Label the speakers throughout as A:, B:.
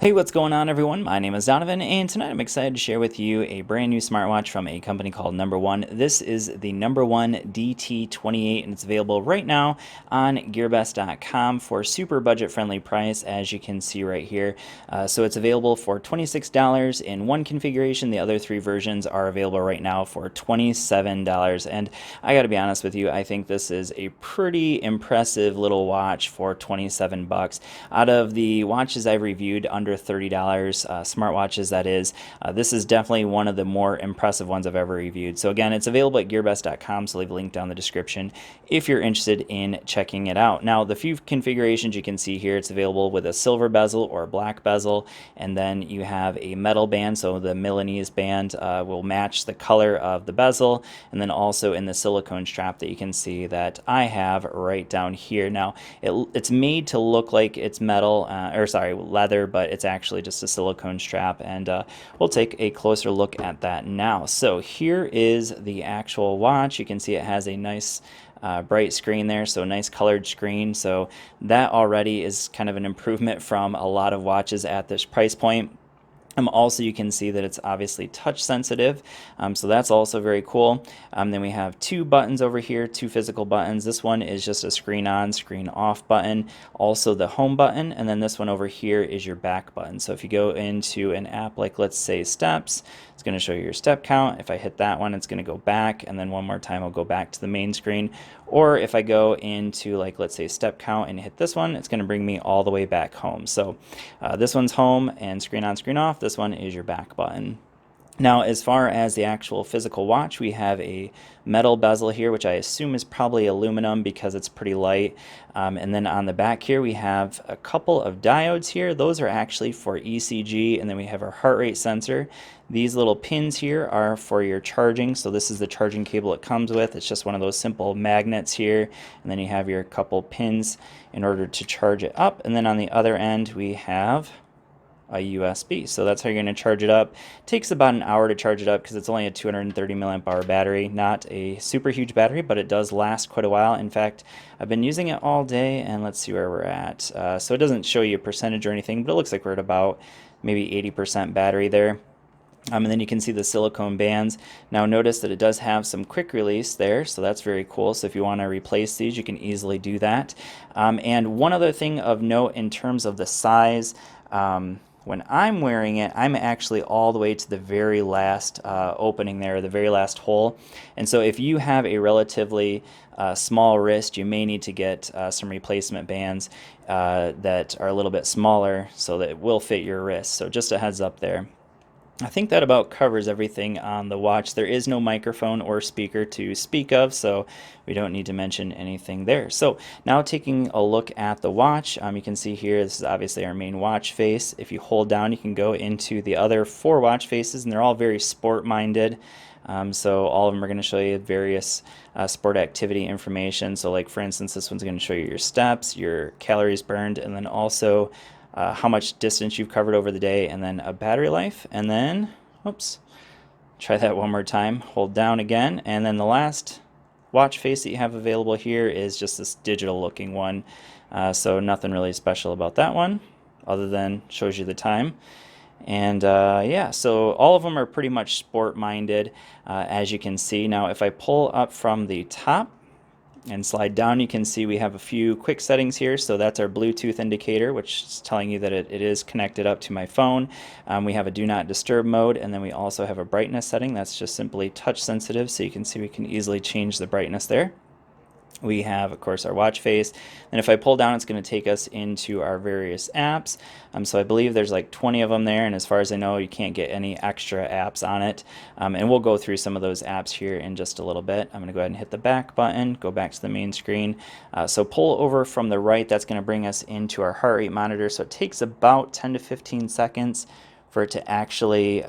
A: Hey, what's going on, everyone? My name is Donovan, and tonight I'm excited to share with you a brand new smartwatch from a company called No.1. This is the No.1 DT28, and it's available right now on gearbest.com for super budget-friendly price, as you can see right here. So it's available for $26 in one configuration. The other three versions are available right now for $27. And I got to be honest with you, I think this is a pretty impressive little watch for 27 bucks. Out of the watches I've reviewed under $30, smartwatches that is, this is definitely one of the more impressive ones I've ever reviewed. So again, it's available at gearbest.com, so leave a link down in the description if you're interested in checking it out. Now, the few configurations you can see here, it's available with a silver bezel or a black bezel, and then you have a metal band, so the Milanese band will match the color of the bezel, and then also in the silicone strap that you can see that I have right down here. Now, it's made to look like it's metal, leather, but it's actually just a silicone strap, and we'll take a closer look at that now. So here is the actual watch. You can see it has a nice bright screen there, so a nice colored screen. So that already is kind of an improvement from a lot of watches at this price point. Also, you can see that it's obviously touch sensitive, so that's also very cool. Then we have two buttons over here, two physical buttons. This one is just a screen on, screen off button, also the home button, and then this one over here is your back button. So if you go into an app like, let's say, Steps, it's going to show you your step count. If I hit that one, it's going to go back, and then one more time I'll go back to the main screen. Or if I go into, like, let's say, step count and hit this one, it's going to bring me all the way back home. So this one's home and screen on, screen off. This one is your back button. Now, as far as the actual physical watch, we have a metal bezel here, which I assume is probably aluminum because it's pretty light. And then on the back here, we have a couple of diodes here. Those are actually for ECG, and then we have our heart rate sensor. These little pins here are for your charging. So this is the charging cable it comes with. It's just one of those simple magnets here. And then you have your couple pins in order to charge it up. And then on the other end, we have a USB. So that's how you're going to charge it up. It takes about an hour to charge it up because it's only a 230 milliamp hour battery. Not a super huge battery, but it does last quite a while. In fact, I've been using it all day, and let's see where we're at. So it doesn't show you a percentage or anything, but it looks like we're at about maybe 80% battery there. And then you can see the silicone bands. Now notice that it does have some quick release there, so that's very cool. So if you want to replace these, you can easily do that. And one other thing of note in terms of the size, when I'm wearing it, I'm actually all the way to the very last opening there, the very last hole. And so if you have a relatively small wrist, you may need to get some replacement bands that are a little bit smaller so that it will fit your wrist. So just a heads up there. I think that about covers everything on the watch. There is no microphone or speaker to speak of, so we don't need to mention anything there. So now taking a look at the watch, you can see here, this is obviously our main watch face. If you hold down, you can go into the other four watch faces, and they're all very sport-minded. So all of them are going to show you various sport activity information. So like, for instance, this one's going to show you your steps, your calories burned, and then also how much distance you've covered over the day, and then a battery life, and then, oops, try that one more time, hold down again, and then the last watch face that you have available here is just this digital looking one. So nothing really special about that one, other than shows you the time. And yeah, so all of them are pretty much sport minded, as you can see. Now if I pull up from the top and slide down, you can see we have a few quick settings here. So that's our Bluetooth indicator, which is telling you that it is connected up to my phone. We have a do not disturb mode, and then we also have a brightness setting that's just simply touch sensitive, so you can see we can easily change the brightness there. We have, of course, our watch face, and if I pull down, it's going to take us into our various apps. So I believe there's like 20 of them there, and as far as I know, you can't get any extra apps on it. And we'll go through some of those apps here in just a little bit. I'm going to go ahead and hit the back button, go back to the main screen. So pull over from the right, that's going to bring us into our heart rate monitor. So it takes about 10 to 15 seconds for it to actually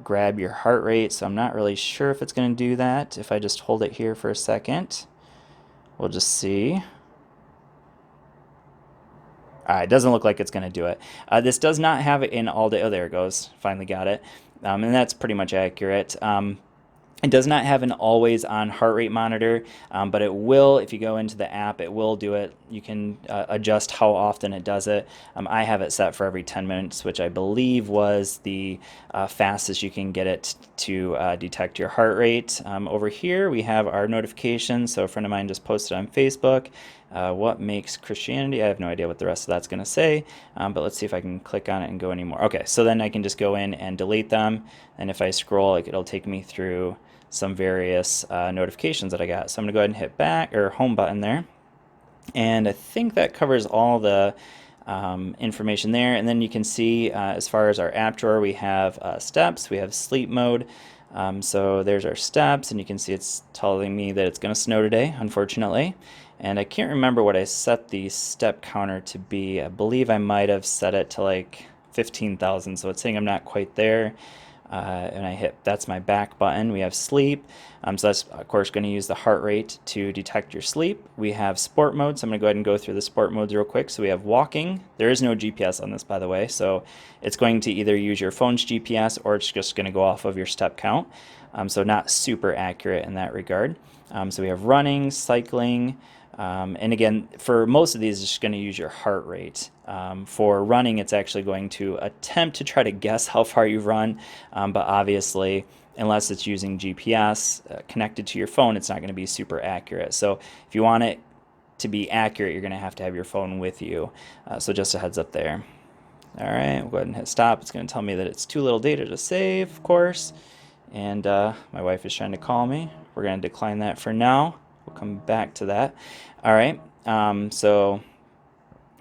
A: grab your heart rate. So I'm not really sure if it's going to do that. If I just hold it here for a second, we'll just see. It doesn't look like it's going to do it. This does not have it in all day. Oh, there it goes. Finally got it. And that's pretty much accurate. It does not have an always on heart rate monitor, but it will, if you go into the app, it will do it. You can adjust how often it does it. I have it set for every 10 minutes, which I believe was the fastest you can get it to detect your heart rate. Over here, we have our notifications. So a friend of mine just posted on Facebook, what makes Christianity? I have no idea what the rest of that's going to say, but let's see if I can click on it and go anymore. Okay, so then I can just go in and delete them. And if I scroll, it'll take me through some various notifications that I got. So I'm going to go ahead and hit back or home button there. And I think that covers all the information there. And then you can see as far as our app drawer, we have steps, we have sleep mode. So there's our steps, and you can see it's telling me that it's going to snow today, unfortunately. And I can't remember what I set the step counter to be. I believe I might have set it to like 15,000, so it's saying I'm not quite there. And I hit, that's my back button. We have sleep. So that's, of course, going to use the heart rate to detect your sleep. We have sport mode, so I'm going to go ahead and go through the sport modes real quick. So we have walking. There is no GPS on this, by the way, so it's going to either use your phone's GPS or it's just going to go off of your step count. So not super accurate in that regard. So we have running, cycling, and again, for most of these, it's just going to use your heart rate. For running, it's actually going to attempt to try to guess how far you've run, but obviously, unless it's using GPS connected to your phone, it's not going to be super accurate. So if you want it to be accurate, you're going to have your phone with you. So just a heads up there. All right, we'll go ahead and hit stop. It's going to tell me that it's too little data to save, of course. And my wife is trying to call me. We're going to decline that for now. We'll come back to that. All right, so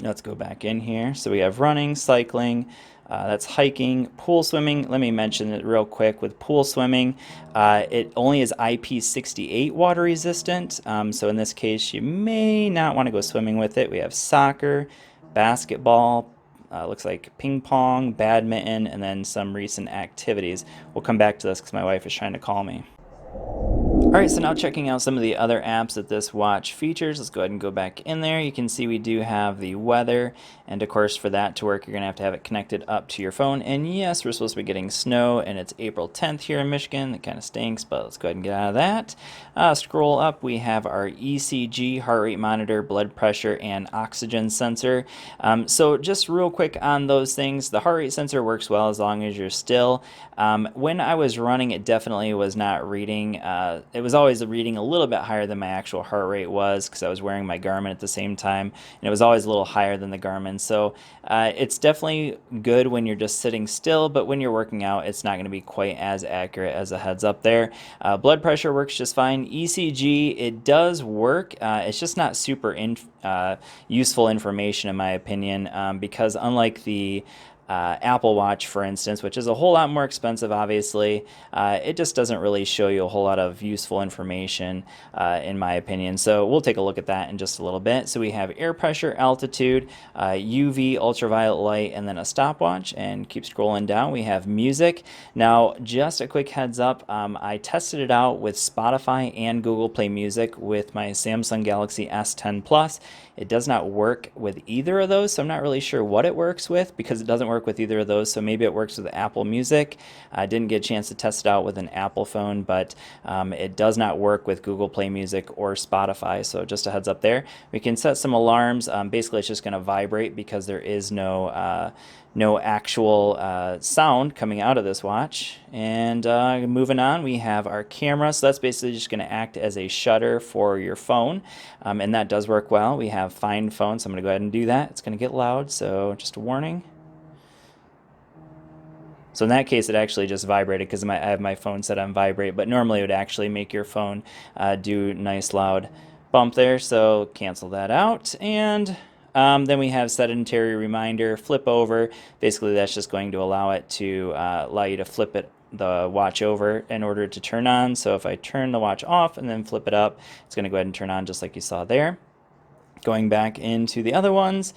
A: let's go back in here. So we have running, cycling, that's hiking, pool swimming. Let me mention it real quick. With pool swimming, it only is IP68 water resistant. So in this case, you may not want to go swimming with it. We have soccer, basketball, looks like ping pong, badminton, and then some recent activities. We'll come back to this because my wife is trying to call me. Alright, so now checking out some of the other apps that this watch features. Let's go ahead and go back in there. You can see we do have the weather, and of course for that to work you're going to have it connected up to your phone. And yes, we're supposed to be getting snow, and it's April 10th here in Michigan. That kind of stinks, but let's go ahead and get out of that. Scroll up, we have our ECG, heart rate monitor, blood pressure, and oxygen sensor. So just real quick on those things, the heart rate sensor works well as long as you're still. When I was running, it definitely was not reading. It was always reading a little bit higher than my actual heart rate was because I was wearing my Garmin at the same time, and it was always a little higher than the Garmin. So it's definitely good when you're just sitting still, but when you're working out, it's not going to be quite as accurate as a heads up there. Blood pressure works just fine. ECG, it does work. It's just not super useful information in my opinion, because unlike the Apple Watch, for instance, which is a whole lot more expensive, obviously, it just doesn't really show you a whole lot of useful information, in my opinion. So we'll take a look at that in just a little bit. So we have air pressure, altitude, UV, ultraviolet light, and then a stopwatch. And keep scrolling down. We have music. Now, just a quick heads up, I tested it out with Spotify and Google Play Music with my Samsung Galaxy S10 Plus. It does not work with either of those, so I'm not really sure what it works with because it doesn't work with either of those. So maybe it works with Apple Music. I didn't get a chance to test it out with an Apple phone, but it does not work with Google Play Music or Spotify. So just a heads up there. We can set some alarms. Basically, it's just going to vibrate because there is no actual sound coming out of this watch. And moving on, we have our camera. So that's basically just going to act as a shutter for your phone, and that does work well. We have Find Phone, so I'm going to go ahead and do that. It's going to get loud, so just a warning. So in that case, it actually just vibrated because I have my phone set on vibrate, but normally it would actually make your phone do nice loud bump there, so cancel that out. And then we have Sedentary Reminder, flip over. Basically, that's just going to allow it to allow you to flip the watch over in order to turn on. So if I turn the watch off and then flip it up, it's going to go ahead and turn on just like you saw there. Going back into the other ones,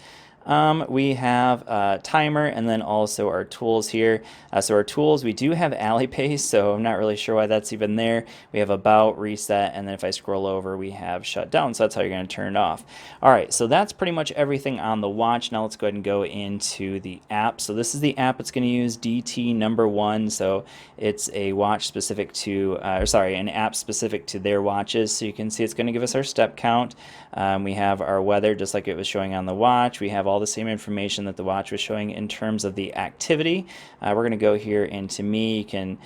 A: We have a timer and then also our tools here. So our tools, we do have Alipay, so I'm not really sure why that's even there. We have about, reset, and then if I scroll over, we have shut down. So that's how you're going to turn it off. All right, so that's pretty much everything on the watch. Now let's go ahead and go into the app. So this is the app it's going to use, DT1. So it's a watch specific to, an app specific to their watches. So you can see it's going to give us our step count. We have our weather just like it was showing on the watch. We have all the same information that the watch was showing in terms of the activity. We're going to go here into me. You can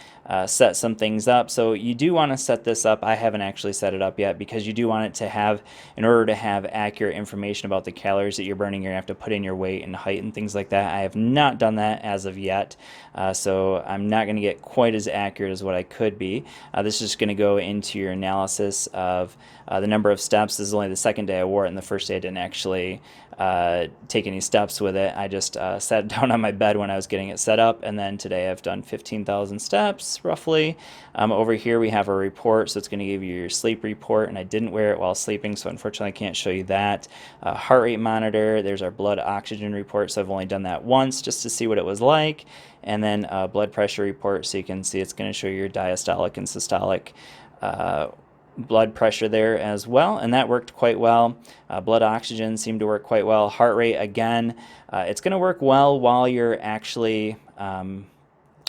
A: set some things up. So you do want to set this up. I haven't actually set it up yet because you do want it to have, in order to have accurate information about the calories that you're burning, you're going to have to put in your weight and height and things like that. I have not done that as of yet. So I'm not going to get quite as accurate as what I could be. This is just going to go into your analysis of the number of steps. This is only the second day I wore it, and the first day I didn't actually take any steps with it. I just sat down on my bed when I was getting it set up, and then today I've done 15,000 steps roughly. Over here we have a report, so it's going to give you your sleep report, and I didn't wear it while sleeping, so unfortunately I can't show you that. Heart rate monitor, there's our blood oxygen report, so I've only done that once just to see what it was like, and then blood pressure report, so you can see it's going to show your diastolic and systolic blood pressure there as well, and that worked quite well. Blood oxygen seemed to work quite well. Heart rate, again, it's going to work well while you're actually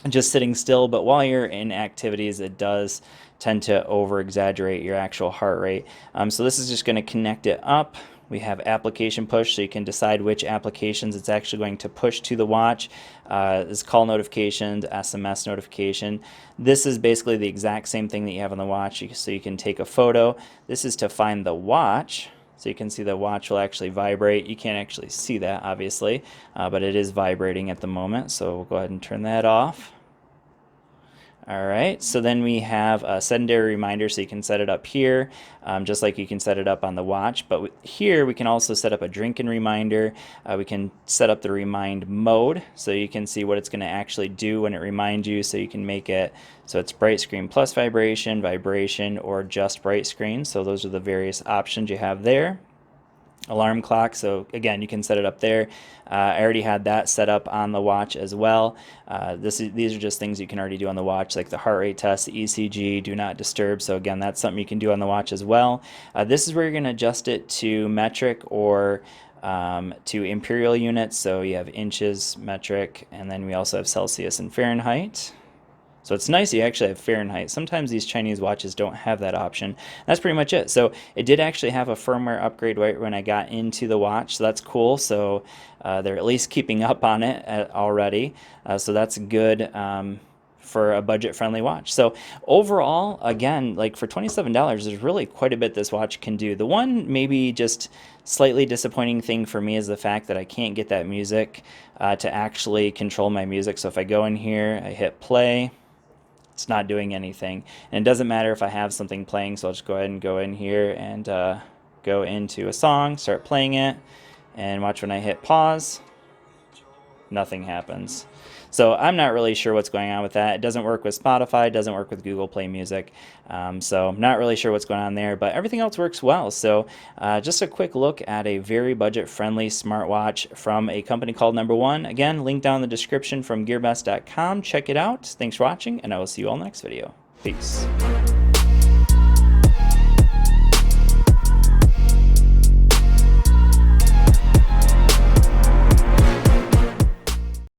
A: just sitting still, but while you're in activities, it does tend to over exaggerate your actual heart rate. So this is just going to connect it up. We have application push, so you can decide which applications it's actually going to push to the watch. This call notifications, SMS notification. This is basically the exact same thing that you have on the watch, so you can take a photo. This is to find the watch. So you can see the watch will actually vibrate. You can't actually see that, obviously, but it is vibrating at the moment. So we'll go ahead and turn that off. All right, so then we have a sedentary reminder, so you can set it up here, just like you can set it up on the watch. But here we can also set up a drinking reminder. We can set up the remind mode, so you can see what it's going to actually do when it reminds you. So you can make it so it's bright screen plus vibration, vibration, or just bright screen. So those are the various options you have there. Alarm clock, so again you can set it up there. I already had that set up on the watch as well. These are just things you can already do on the watch, like the heart rate test, the ECG, do not disturb. So again, that's something you can do on the watch as well. This is where you're going to adjust it to metric or to imperial units. So you have inches, metric, and then we also have Celsius and Fahrenheit. So it's nice you actually have Fahrenheit. Sometimes these Chinese watches don't have that option. That's pretty much it. So it did actually have a firmware upgrade right when I got into the watch, so that's cool. So they're at least keeping up on it already. So that's good for a budget-friendly watch. So overall, again, like for $27, there's really quite a bit this watch can do. The one maybe just slightly disappointing thing for me is the fact that I can't get that music to actually control my music. So if I go in here, I hit play, it's not doing anything. And it doesn't matter if I have something playing, so I'll just go ahead and go in here and go into a song, start playing it, and watch when I hit pause, nothing happens. So I'm not really sure what's going on with that. It doesn't work with Spotify, it doesn't work with Google Play Music. So I'm not really sure what's going on there, but everything else works well. So just a quick look at a very budget-friendly smartwatch from a company called No.1. Again, link down in the description from gearbest.com. Check it out. Thanks for watching, and I will see you all next video. Peace.